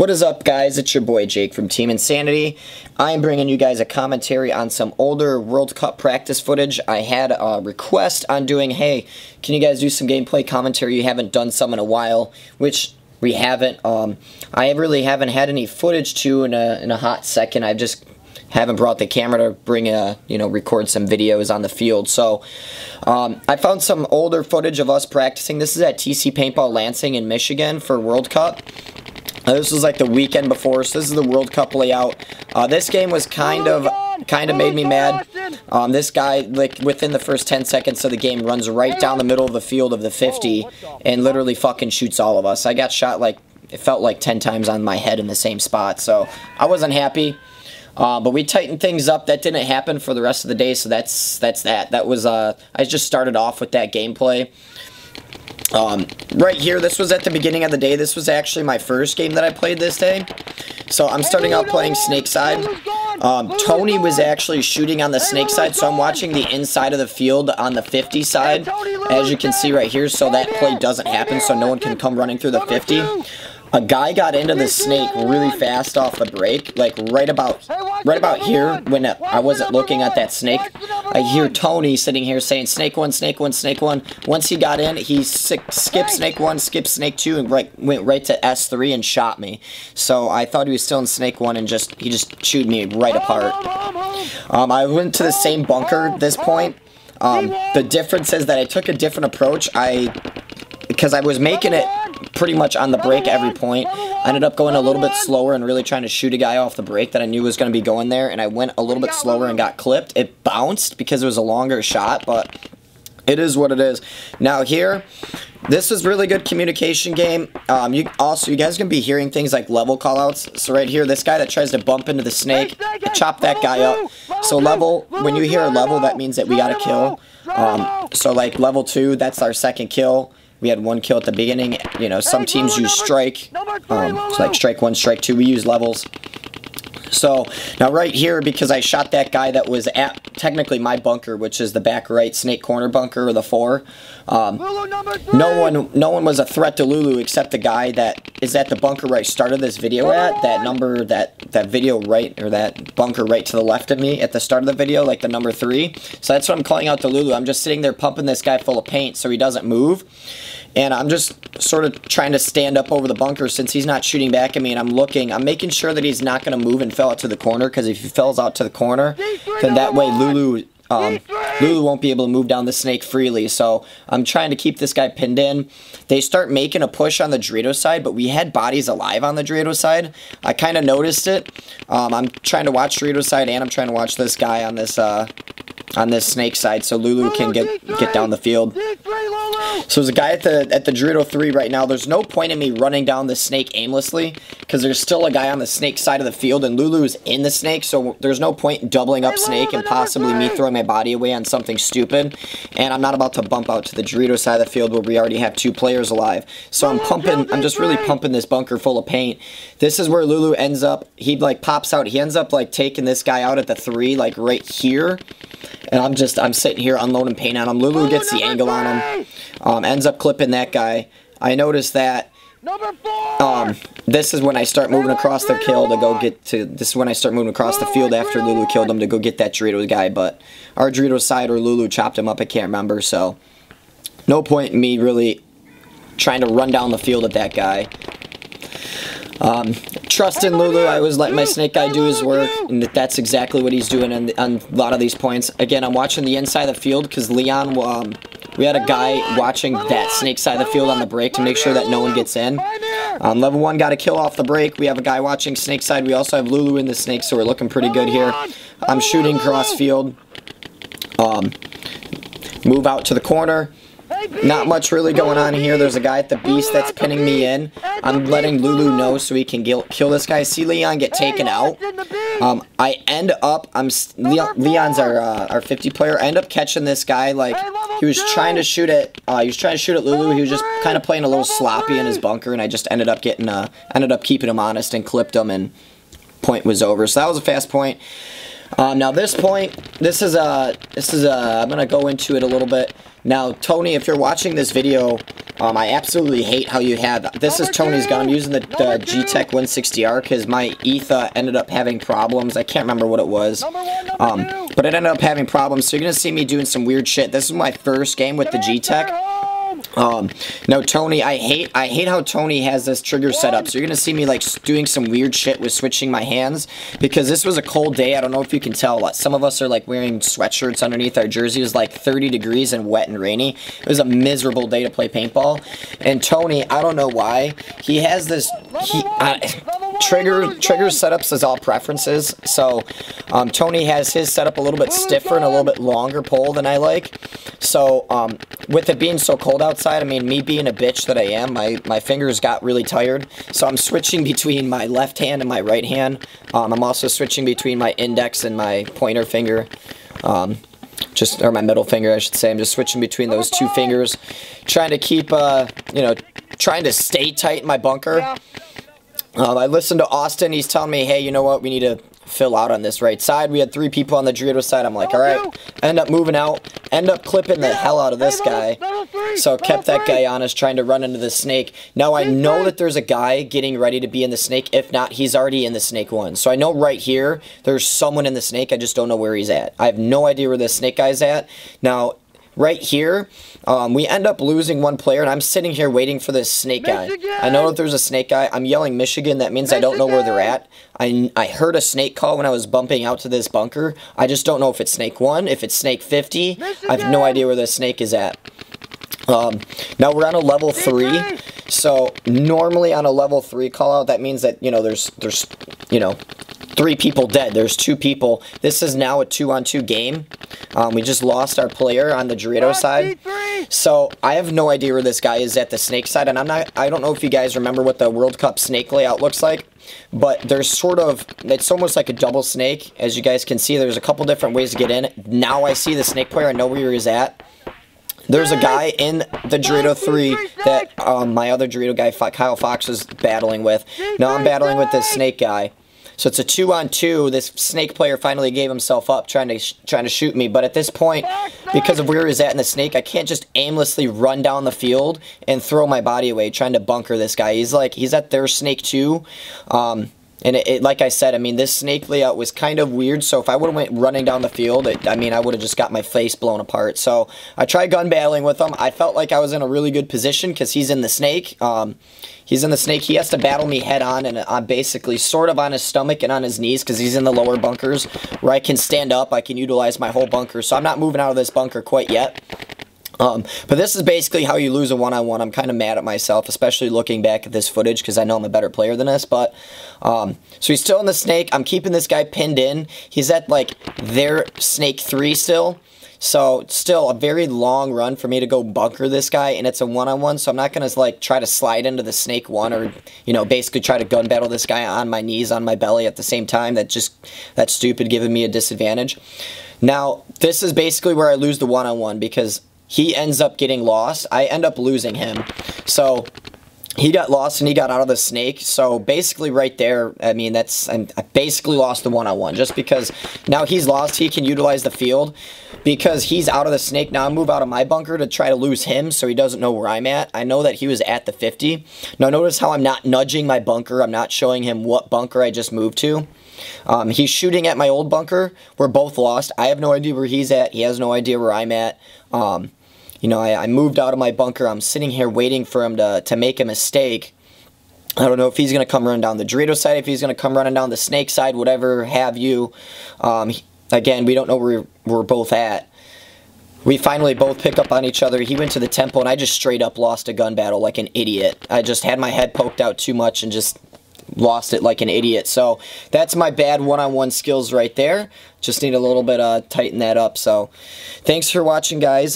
What is up, guys? It's your boy Jake from Team Insanity. I'm bringing you guys a commentary on some older World Cup practice footage. I had a request on doing, hey, can you guys do some gameplay commentary? You haven't done some in a while, which we haven't. I really haven't had any footage to in a hot second. I just haven't brought the camera to bring record some videos on the field. So I found some older footage of us practicing. This is at TC Paintball Lansing in Michigan for World Cup. This was like the weekend before, so this is the World Cup layout. This game was kind of made me mad. This guy, like, within the first 10 seconds of the game, runs right down the middle of the field of the 50 and literally fucking shoots all of us. I got shot, like, it felt like 10 times on my head in the same spot, so I wasn't happy. But we tightened things up. That didn't happen for the rest of the day, so that's that. That was, I just started off with that gameplay. Right here, this was at the beginning of the day. This was actually my first game that I played this day. So I'm starting out playing snake side. Tony was actually shooting on the snake side, so I'm watching the inside of the field on the 50 side, as you can see right here, so that play doesn't happen, so no one can come running through the 50. A guy got into the snake really fast off the break, like right about here when I wasn't looking at that snake. I hear Tony sitting here saying, snake one, snake one, snake one. Once he got in, he skipped snake one, skipped snake two, and went right to S3 and shot me. So I thought he was still in snake one, and he just chewed me right apart. I went to the same bunker at this point. The difference is that I took a different approach. Because I was making it pretty much on the break every point, I ended up going a little bit slower and really trying to shoot a guy off the break that I knew was going to be going there, and I went a little bit slower and got clipped. It bounced because it was a longer shot, but it is what it is. Now here, this is really good communication game. You guys are going to be hearing things like level callouts. So right here, this guy that tries to bump into the snake, chop that guy up. So level, when you hear a level, that means that we got a kill. So like level 2, that's our second kill. We had one kill at the beginning. You know, some teams use strike. So like strike 1, strike 2. We use levels. So now right here, because I shot that guy that was at technically my bunker, which is the back right snake corner bunker or the 4. No one was a threat to Lulu except the guy that is at the bunker where I started this video at. That number, that video right, or that bunker right to the left of me at the start of the video, like the number 3. So that's what I'm calling out to Lulu. I'm just sitting there pumping this guy full of paint so he doesn't move. And I'm just sort of trying to stand up over the bunker since he's not shooting back at me, and I'm making sure that he's not going to move and fell out to the corner, because if he falls out to the corner, then that way Lulu won't be able to move down the snake freely. So I'm trying to keep this guy pinned in. They start making a push on the Dorito side, but we had bodies alive on the Dorito side. I kind of noticed it. I'm trying to watch Dorito side, and I'm trying to watch this guy on this snake side, so Lulu can get down the field. So there's a guy at the Dorito 3 right now. There's no point in me running down the snake aimlessly, because there's still a guy on the snake side of the field, and Lulu's in the snake, so there's no point in doubling up snake and possibly me throwing my body away on something stupid. And I'm not about to bump out to the Dorito side of the field where we already have 2 players alive. So I'm just really pumping this bunker full of paint. This is where Lulu ends up. He like pops out. He ends up like taking this guy out at the 3, like right here. And I'm sitting here unloading paint on him. Lulu gets the angle on him. Ends up clipping that guy. I noticed that. This is when I start moving across the kill to go get to. This is when I start moving across the field after Lulu killed him to go get that Dorito guy. But our Dorito side or Lulu chopped him up. I can't remember. So no point in me really trying to run down the field at that guy. Trust in Lulu. I was letting my snake guy do his work, and that's exactly what he's doing on a lot of these points. Again, I'm watching the inside of the field because Leon, we had a guy watching that snake side of the field on the break to make sure that no one gets in. Level 1 got a kill off the break. We have a guy watching snake side. We also have Lulu in the snake, so we're looking pretty good here. I'm shooting cross field. Move out to the corner. Not much really going on here. There's a guy at the beast that's pinning me in. I'm letting Lulu know so he can kill this guy. See Leon get taken out. I end up, Leon's our 50 player. I end up catching this guy. Like, he was trying to shoot at Lulu. He was just kind of playing a little sloppy in his bunker, and I just ended up keeping him honest and clipped him, and point was over. So that was a fast point. Now this point, I'm gonna go into it a little bit. Now, Tony, if you're watching this video, I absolutely hate how you have, this is Tony's gun. I'm using the Gtek 160R because my Etha ended up having problems. I can't remember what it was, but it ended up having problems, so you're gonna see me doing some weird shit. This is my first game with the Gtek. Now Tony, I hate how Tony has this trigger set up, so you're gonna see me like doing some weird shit with switching my hands, because this was a cold day. I don't know if you can tell, some of us are like wearing sweatshirts underneath our jersey. It was like 30 degrees and wet and rainy. It was a miserable day to play paintball, and Tony, I don't know why, he has this, trigger setups is all preferences, so Tony has his setup a little bit stiffer and a little bit longer pole than I like. So with it being so cold outside, I mean, me being a bitch that I am, my fingers got really tired, so I'm switching between my left hand and my right hand. I'm also switching between my index and my pointer finger, or my middle finger, I should say. I'm just switching between those two fingers, trying to keep, you know, trying to stay tight in my bunker. I listened to Austin. He's telling me, hey, you know what, we need to fill out on this right side. We had 3 people on the Dorito side. I'm like, alright. End up moving out. End up clipping the hell out of this guy. So kept that guy honest, trying to run into the snake. Now I know that there's a guy getting ready to be in the snake. If not, he's already in the snake one. So I know right here, there's someone in the snake. I just don't know where he's at. I have no idea where this snake guy's at. Now, right here, we end up losing one player, and I'm sitting here waiting for this snake guy. I know that there's a snake guy. I'm yelling Michigan. That means I don't know where they're at. I heard a snake call when I was bumping out to this bunker. I just don't know if it's snake 1, if it's snake 50. I have no idea where the snake is at. Now we're on a level 3. So normally on a level 3 call out, that means that, you know, there's you know, 3 people dead. There's 2 people. This is now a 2-on-2 game. We just lost our player on the Dorito side. So I have no idea where this guy is at the snake side, and I don't know if you guys remember what the World Cup snake layout looks like, but there's sort of, it's almost like a double snake. As you guys can see, there's a couple different ways to get in. Now I see the snake player. I know where he's at. There's a guy in the Dorito 3 that my other Dorito guy, Kyle Fox, was battling with. Now I'm battling with this snake guy. So it's a 2-on-2. This snake player finally gave himself up trying to shoot me. But at this point, because of where he's at in the snake, I can't just aimlessly run down the field and throw my body away trying to bunker this guy. He's at their snake 2. And like I said, I mean, this snake layout was kind of weird, so if I would have went running down the field, I mean, I would have just got my face blown apart. So I tried gun battling with him. I felt like I was in a really good position because he's in the snake. He's in the snake. He has to battle me head on, and I'm basically sort of on his stomach and on his knees because he's in the lower bunkers where I can stand up. I can utilize my whole bunker, so I'm not moving out of this bunker quite yet. But this is basically how you lose a one-on-one. I'm kind of mad at myself, especially looking back at this footage because I know I'm a better player than this. But so he's still in the snake. I'm keeping this guy pinned in. He's at like their snake 3 still. So still a very long run for me to go bunker this guy, and it's a one-on-one. So I'm not gonna like try to slide into the snake 1 or, you know, basically try to gun battle this guy on my knees, on my belly at the same time. That's stupid, giving me a disadvantage. Now this is basically where I lose the one-on-one because he ends up getting lost. I end up losing him. So he got lost and he got out of the snake. So basically right there, I mean, I basically lost the one-on-one just because now he's lost. He can utilize the field because he's out of the snake. Now I move out of my bunker to try to lose him so he doesn't know where I'm at. I know that he was at the 50. Now notice how I'm not nudging my bunker. I'm not showing him what bunker I just moved to. He's shooting at my old bunker. We're both lost. I have no idea where he's at. He has no idea where I'm at. You know, I moved out of my bunker. I'm sitting here waiting for him to make a mistake. I don't know if he's going to come running down the Dorito side, if he's going to come running down the snake side, whatever have you. Again, we don't know where we're both at. We finally both pick up on each other. He went to the temple, and I just straight up lost a gun battle like an idiot. I just had my head poked out too much and just lost it like an idiot. So that's my bad one-on-one skills right there. Just need a little bit tighten that up. So thanks for watching, guys.